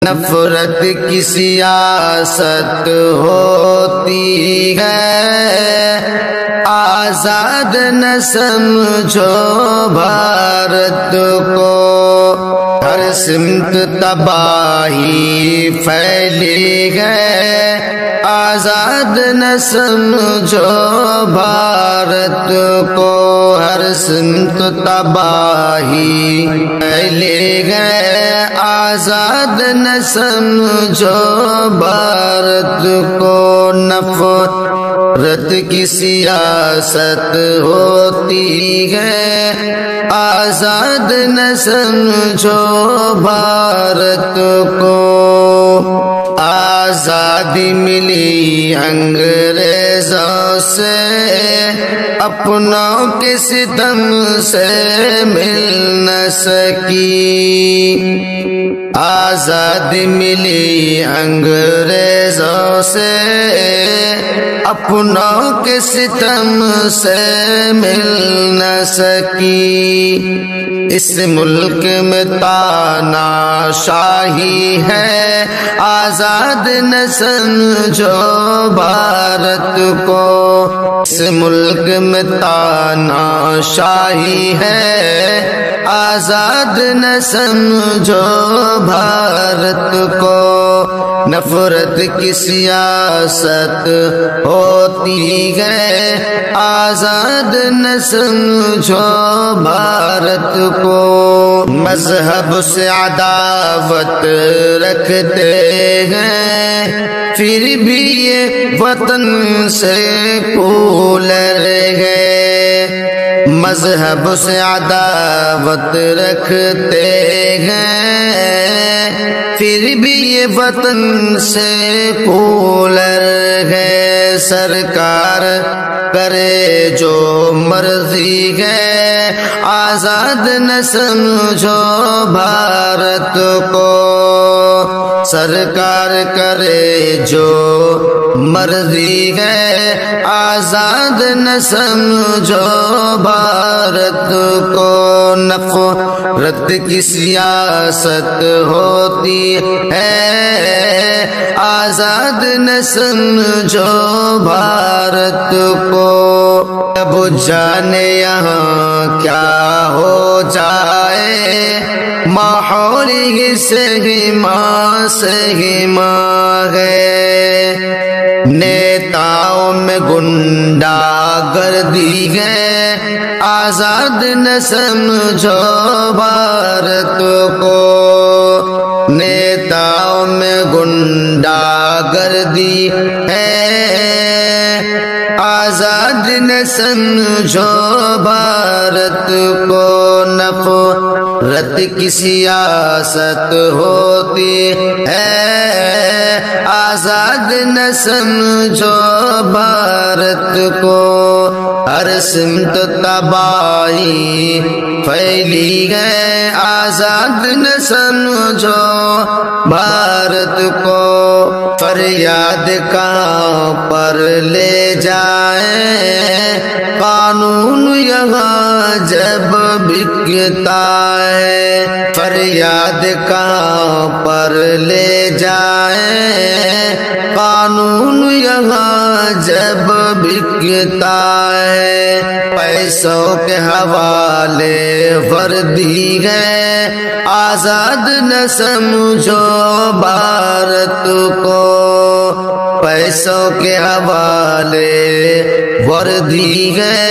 نفرت کی سیاست ہوتی ہے، آزاد نہ سمجھو بھارت کو، ہر سمت تباہی پھیلی ہے، آزاد نہ سمجھو بھارت کو، ہر سمت تباہی پھیلی ہے، آزاد نہ سمجھو بھارت کو، نفرت کی سیاست ہوتی ہے، آزاد نہ سمجھو بھارت کو، آزادی ملی انگریزوں سے، اپنوں کے ستم سے مل نہ سکی، آزادی ملی انگریزوں سے، اپنوں کے ستم سے مل نہ سکی، اس ملک میں تانا شاہی ہے، آزاد نہ سمجھو بھارت کو، اس ملک میں تانا شاہی ہے، آزاد نہ سمجھو بھارت کو، نفرت کی سیاست ہوتی ہے، آزاد نہ سمجھو بھارت کو، مذہب سے عداوت رکھتے ہیں، پھر بھی یہ وطن سے کولر ہے، مذہب سے عداوت رکھتے ہیں، پھر بھی یہ وطن سے کولر ہے، سرکار کرے جو مرضی ہے، آزاد نہ سمجھو بھارت کو، سرکار کرے جو مرضی ہے، آزاد نہ سمجھو بھارت کو، نفرت کی سیاست ہوتی ہے، آزاد نہ سمجھو بھارت کو، اب جانے یہاں کیا ہو جائے، ماحول ہی سے ماں ہے، نیتاؤں میں گنڈا گردی ہے، آزاد نہ سمجھو بھارت کو، نیتاؤں میں گنڈا گردی ہے، آزاد نہ سمجھو بھارت کو، نفرت کی سیاست ہوتی ہے، آزاد نہ سمجھو بھارت کو، ہر سمت تباہی پھیلی ہے، آزاد نہ سمجھو بھارت کو، فریاد کہاں پر لے جائیں، قانون یہاں جب بکتا ہے، فریاد کہاں پر لے جائیں، قانون یہاں جب بکتا ہے، پیسوں کے حوالے وردی ہے، آزاد نہ سمجھو بھارت کو، پیسوں کے حوالے وردی ہے،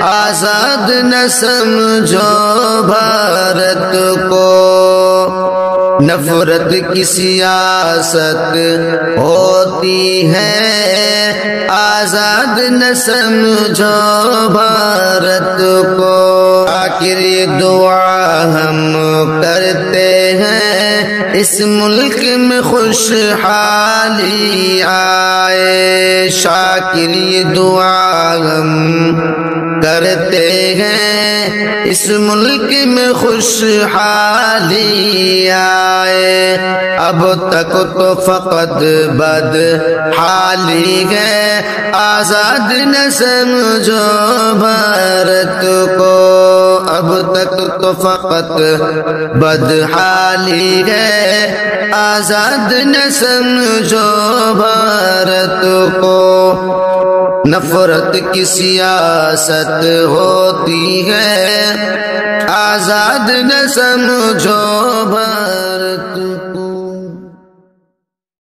آزاد نہ سمجھو بھارت کو، نفرت کی سیاست ہوتی ہے، آزاد نہ سمجھو بھارت کو، آخر یہ دعا ہم کرتے ہیں، اس ملک میں خوشحالی آئے، شاکر یہ دعا ہم کرتے ہیں اس ملک میں خوشحالی آئے، اب تک تو فقط بدحالی ہے، آزاد نہ سمجھو بھارت کو، اب تک تو فقط بدحالی ہے، آزاد نہ سمجھو بھارت کو۔ نفرت کی سیاست ہوتی ہے، آزاد نہ سمجھو بھارت کو۔